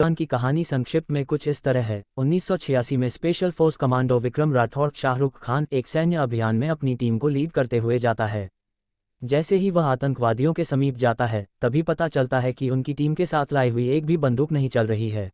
जवान की कहानी संक्षिप्त में कुछ इस तरह है। 1986 में special force commando Vikram Rathore Shahrukh Khan एक सैन्य अभियान में अपनी टीम को लीड करते हुए जाता है। जैसे ही वह आतंकवादियों के समीप जाता है, तभी पता चलता है कि उनकी टीम के साथ लाई हुई एक भी बंदूक नहीं चल रही है।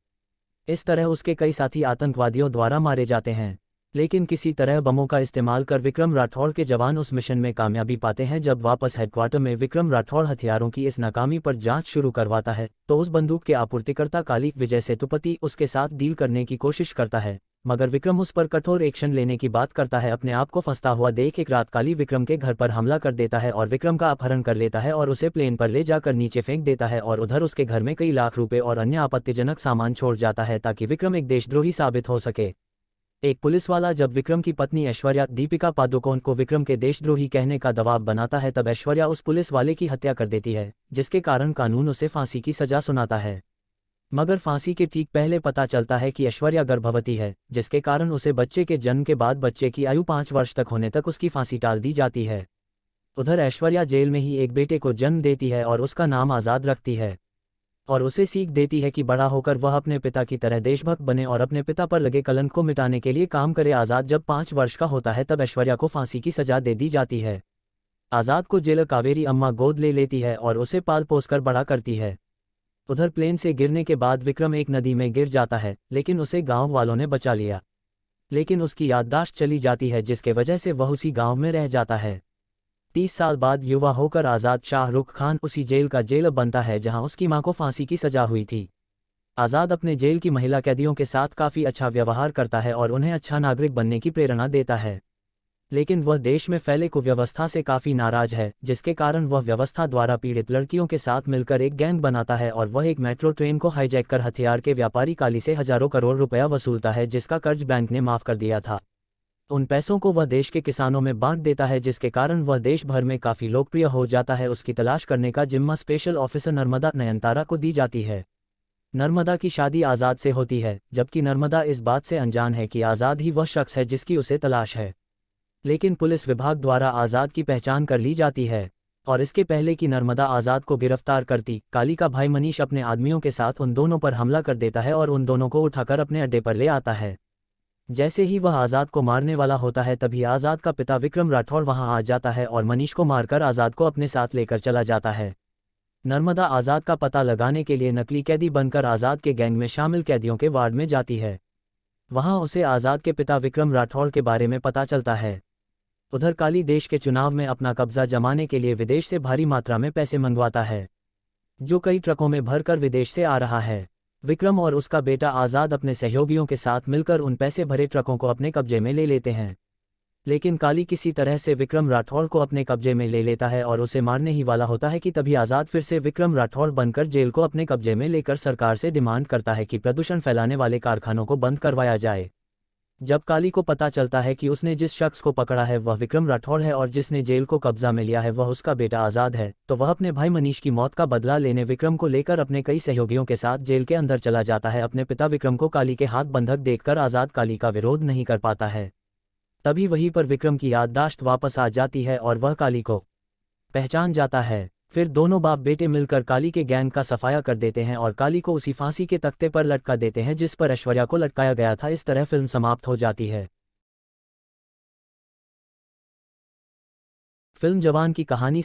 इस तरह उसके कई साथी आतंकवादियों द्वारा मारे जाते हैं। लेकिन किसी तरह बमों का इस्तेमाल कर विक्रम राठौड़ के जवान उस मिशन में कामयाबी पाते हैं। जब वापस हेडक्वार्टर में विक्रम राठौड़ हथियारों की इस नाकामी पर जांच शुरू करवाता है, तो उस बंदूक के आपूर्तिकर्ता काली विजय सेतुपति उसके साथ डील करने की कोशिश करता है, मगर विक्रम उस पर कठोर एक्शन लेने की बात करता है। अपने आप को फंसता हुआ देख एक रात काली विक्रम के घर पर हमला कर देता है और विक्रम का अपहरण कर लेता है और उसे प्लेन पर ले जाकर नीचे फेंक देता है और उधर उसके घर में कई लाख रुपए और अन्य आपत्तिजनक सामान छोड़ जाता है ताकि विक्रम एक देशद्रोही साबित हो सके। एक पुलिस वाला जब विक्रम की पत्नी ऐश्वर्या दीपिका पादुकोण को विक्रम के देशद्रोही कहने का दबाव बनाता है, तब ऐश्वर्या उस पुलिस वाले की हत्या कर देती है, जिसके कारण कानून उसे फांसी की सजा सुनाता है। मगर फांसी के ठीक पहले पता चलता है कि ऐश्वर्या गर्भवती है, जिसके कारण उसे बच्चे के जन्म के बाद बच्चे की आयु 5 वर्ष तक होने तक उसकी फांसी टाल दी जाती है। उधर ऐश्वर्या जेल में ही एक बेटे को जन्म देती है और उसका नाम आज़ाद रखती है और उसे सीख देती है कि बड़ा होकर वह अपने पिता की तरह देशभक्त बने और अपने पिता पर लगे कलंक को मिटाने के लिए काम करे। आज़ाद जब 5 वर्ष का होता है, तब ऐश्वर्या को फांसी की सजा दे दी जाती है। आज़ाद को जेलर कावेरी अम्मा गोद ले लेती है और उसे पाल पोस कर बड़ा करती है। उधर प्लेन से गिरने के बाद विक्रम एक नदी में गिर जाता है, लेकिन उसे गांव वालों ने बचा लिया। लेकिन उसकी याददाश्त चली जाती है, जिसके वजह से वह उसी गांव में रह जाता है। 30 साल बाद युवा होकर आज़ाद शाहरुख खान उसी जेल का जेलर बनता है जहां उसकी मां को फांसी की सजा हुई थी। आज़ाद अपने जेल की महिला कैदियों के साथ काफ़ी अच्छा व्यवहार करता है और उन्हें अच्छा नागरिक बनने की प्रेरणा देता है। लेकिन वह देश में फैले कुव्यवस्था से काफ़ी नाराज है, जिसके कारण वह व्यवस्था द्वारा पीड़ित लड़कियों के साथ मिलकर एक गैंग बनाता है और वह एक मेट्रो ट्रेन को हाईजैक कर हथियार के व्यापारी काली से हजारों करोड़ रुपया वसूलता है, जिसका कर्ज बैंक ने माफ़ कर दिया था। उन पैसों को वह देश के किसानों में बांट देता है, जिसके कारण वह देश भर में काफ़ी लोकप्रिय हो जाता है। उसकी तलाश करने का जिम्मा स्पेशल ऑफिसर नर्मदा नयनतारा को दी जाती है। नर्मदा की शादी आज़ाद से होती है, जबकि नर्मदा इस बात से अनजान है कि आज़ाद ही वह शख्स है जिसकी उसे तलाश है। लेकिन पुलिस विभाग द्वारा आज़ाद की पहचान कर ली जाती है और इसके पहले कि नर्मदा आज़ाद को गिरफ्तार करती, काली का भाई मनीष अपने आदमियों के साथ उन दोनों पर हमला कर देता है और उन दोनों को उठाकर अपने अड्डे पर ले आता है। जैसे ही वह आज़ाद को मारने वाला होता है, तभी आज़ाद का पिता विक्रम राठौड़ वहां आ जाता है और मनीष को मारकर आज़ाद को अपने साथ लेकर चला जाता है। नर्मदा आज़ाद का पता लगाने के लिए नकली कैदी बनकर आज़ाद के गैंग में शामिल कैदियों के वार्ड में जाती है। वहां उसे आज़ाद के पिता विक्रम राठौड़ के बारे में पता चलता है। उधर काली देश के चुनाव में अपना कब्जा जमाने के लिए विदेश से भारी मात्रा में पैसे मंगवाता है, जो कई ट्रकों में भरकर विदेश से आ रहा है। विक्रम और उसका बेटा आज़ाद अपने सहयोगियों के साथ मिलकर उन पैसे भरे ट्रकों को अपने कब्जे में ले लेते हैं। लेकिन काली किसी तरह से विक्रम राठौड़ को अपने कब्जे में ले लेता है और उसे मारने ही वाला होता है कि तभी आज़ाद फिर से विक्रम राठौड़ बनकर जेल को अपने कब्जे में लेकर सरकार से डिमांड करता है कि प्रदूषण फैलाने वाले कारखानों को बंद करवाया जाए। जब काली को पता चलता है कि उसने जिस शख्स को पकड़ा है वह विक्रम राठौड़ है और जिसने जेल को कब्जा में लिया है वह उसका बेटा आज़ाद है, तो वह अपने भाई मनीष की मौत का बदला लेने विक्रम को लेकर अपने कई सहयोगियों के साथ जेल के अंदर चला जाता है। अपने पिता विक्रम को काली के हाथ बंधक देखकर आज़ाद काली का विरोध नहीं कर पाता है। तभी वहीं पर विक्रम की याददाश्त वापस आ जाती है और वह काली को पहचान जाता है। फिर दोनों बाप बेटे मिलकर काली के गैंग का सफाया कर देते हैं और काली को उसी फांसी के तख्ते पर लटका देते हैं जिस पर ऐश्वर्या को लटकाया गया था। इस तरह फिल्म समाप्त हो जाती है। फिल्म जवान की कहानी